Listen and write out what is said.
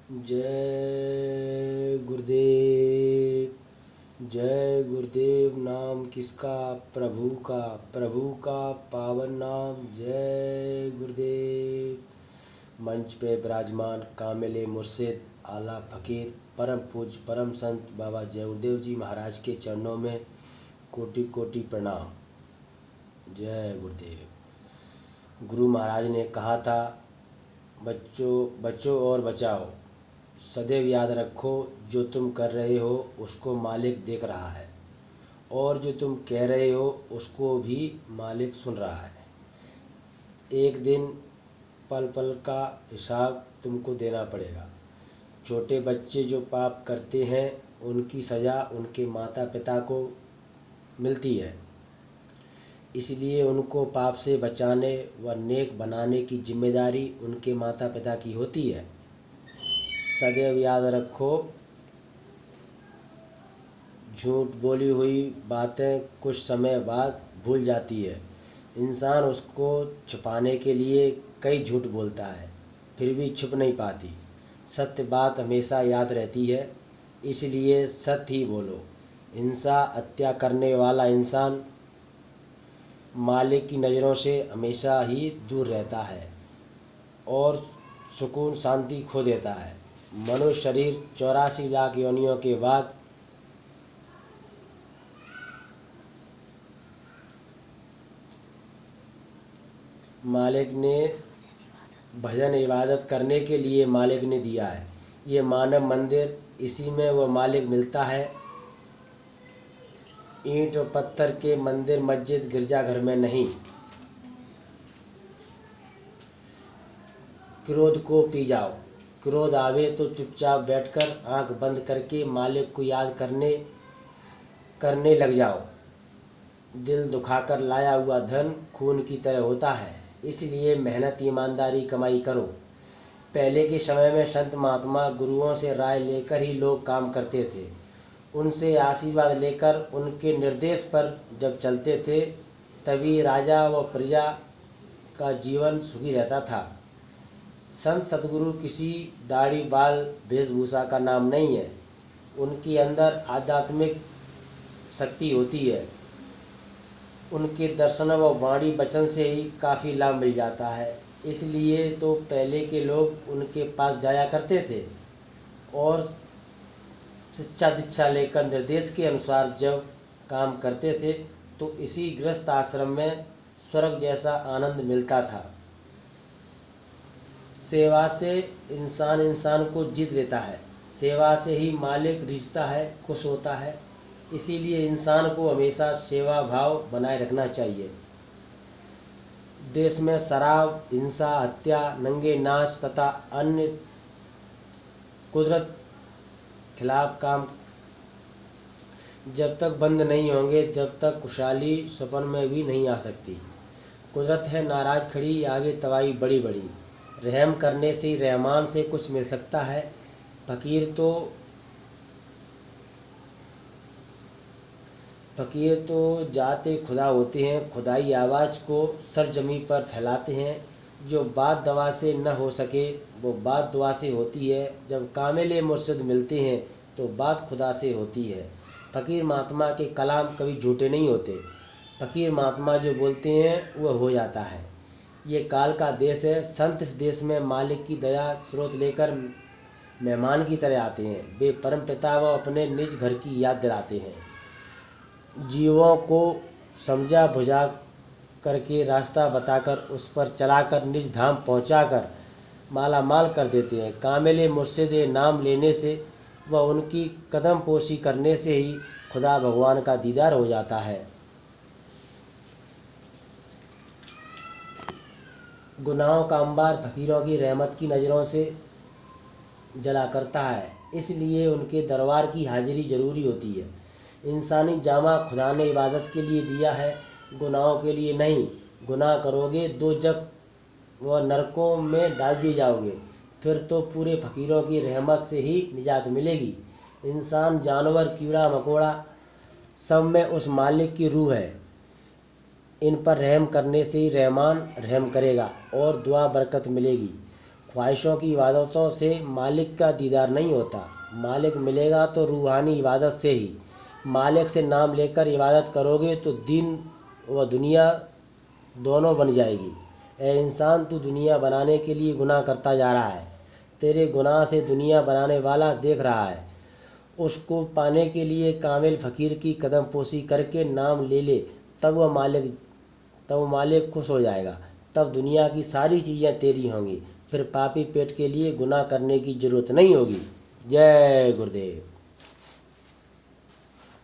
जय गुरुदेव। जय गुरुदेव। नाम किसका? प्रभु का पावन नाम। जय गुरुदेव। मंच पे विराजमान कामिल मुर्शिद आला फकीर परम पूज्य परम संत बाबा जय गुरुदेव जी महाराज के चरणों में कोटि कोटि प्रणाम। जय गुरुदेव। गुरु महाराज ने कहा था, बच्चों और बचाओ, सदैव याद रखो जो तुम कर रहे हो उसको मालिक देख रहा है और जो तुम कह रहे हो उसको भी मालिक सुन रहा है। एक दिन पल पल का हिसाब तुमको देना पड़ेगा। छोटे बच्चे जो पाप करते हैं उनकी सज़ा उनके माता पिता को मिलती है, इसलिए उनको पाप से बचाने व नेक बनाने की जिम्मेदारी उनके माता पिता की होती है। सदैव याद रखो, झूठ बोली हुई बातें कुछ समय बाद भूल जाती है। इंसान उसको छुपाने के लिए कई झूठ बोलता है, फिर भी छुप नहीं पाती। सत्य बात हमेशा याद रहती है, इसलिए सत्य ही बोलो। हिंसा हत्या करने वाला इंसान मालिक की नज़रों से हमेशा ही दूर रहता है और सुकून शांति खो देता है। मनुष्य शरीर 84 लाख योनियों के बाद मालिक ने भजन इबादत करने के लिए मालिक ने दिया है। ये मानव मंदिर, इसी में वह मालिक मिलता है। ईंट और पत्थर के मंदिर मस्जिद गिरजाघर में नहीं। क्रोध को पी जाओ। क्रोध आवे तो चुपचाप बैठकर आंख बंद करके मालिक को याद करने लग जाओ। दिल दुखाकर लाया हुआ धन खून की तरह होता है, इसलिए मेहनत ईमानदारी कमाई करो। पहले के समय में संत महात्मा गुरुओं से राय लेकर ही लोग काम करते थे। उनसे आशीर्वाद लेकर उनके निर्देश पर जब चलते थे तभी राजा व प्रजा का जीवन सुखी रहता था। संत सतगुरु किसी दाढ़ी बाल वेशभूषा का नाम नहीं है। उनके अंदर आध्यात्मिक शक्ति होती है। उनके दर्शन व वाणी वचन से ही काफ़ी लाभ मिल जाता है। इसलिए तो पहले के लोग उनके पास जाया करते थे और शिक्षा दीक्षा लेकर निर्देश के अनुसार जब काम करते थे तो इसी गृहस्थ आश्रम में स्वर्ग जैसा आनंद मिलता था। सेवा से इंसान को जीत लेता है। सेवा से ही मालिक रिझता है, खुश होता है। इसीलिए इंसान को हमेशा सेवा भाव बनाए रखना चाहिए। देश में शराब, हिंसा, हत्या, नंगे नाच तथा अन्य कुदरत खिलाफ काम जब तक बंद नहीं होंगे तब तक खुशहाली सपन में भी नहीं आ सकती। कुदरत है नाराज खड़ी, आगे तबाही बड़ी बड़ी। रहम करने से रहमान से कुछ मिल सकता है। फकीर तो जाते खुदा होते हैं। खुदाई आवाज़ को सरजमी पर फैलाते हैं। जो बात दवा से न हो सके वो बात दुआ से होती है। जब कामिल मुर्शिद मिलते हैं तो बात खुदा से होती है। फ़कीर महात्मा के कलाम कभी झूठे नहीं होते। फ़कीर महात्मा जो बोलते हैं वह हो जाता है। ये काल का देश है। संत इस देश में मालिक की दया स्रोत लेकर मेहमान की तरह आते हैं। वे परम पिता व अपने निज घर की याद दिलाते हैं। जीवों को समझा बुझा करके रास्ता बताकर उस पर चलाकर निज धाम पहुंचाकर माला माल कर देते हैं। कामिल मुर्शिद नाम लेने से व उनकी कदम पोशी करने से ही खुदा भगवान का दीदार हो जाता है। गुनाहों का अंबार फकीरों की रहमत की नज़रों से जला करता है, इसलिए उनके दरबार की हाजिरी ज़रूरी होती है। इंसानी जामा खुदा ने इबादत के लिए दिया है, गुनाहों के लिए नहीं। गुनाह करोगे दो जग व नरकों में डाल दिए जाओगे, फिर तो पूरे फकीरों की रहमत से ही निजात मिलेगी। इंसान, जानवर, कीड़ा मकोड़ा सब में उस मालिक की रूह है। इन पर रहम करने से ही रहमान रहम करेगा और दुआ बरकत मिलेगी। ख्वाहिशों की इबादतों से मालिक का दीदार नहीं होता। मालिक मिलेगा तो रूहानी इबादत से ही। मालिक से नाम लेकर इबादत करोगे तो दीन व दुनिया दोनों बन जाएगी। ए इंसान, तू दुनिया बनाने के लिए गुनाह करता जा रहा है। तेरे गुनाह से दुनिया बनाने वाला देख रहा है। उसको पाने के लिए कामिल फ़कीर की कदम पोशी करके नाम ले ले, तब वो मालिक खुश हो जाएगा। तब दुनिया की सारी चीज़ें तेरी होंगी। फिर पापी पेट के लिए गुनाह करने की ज़रूरत नहीं होगी। जय गुरुदेव।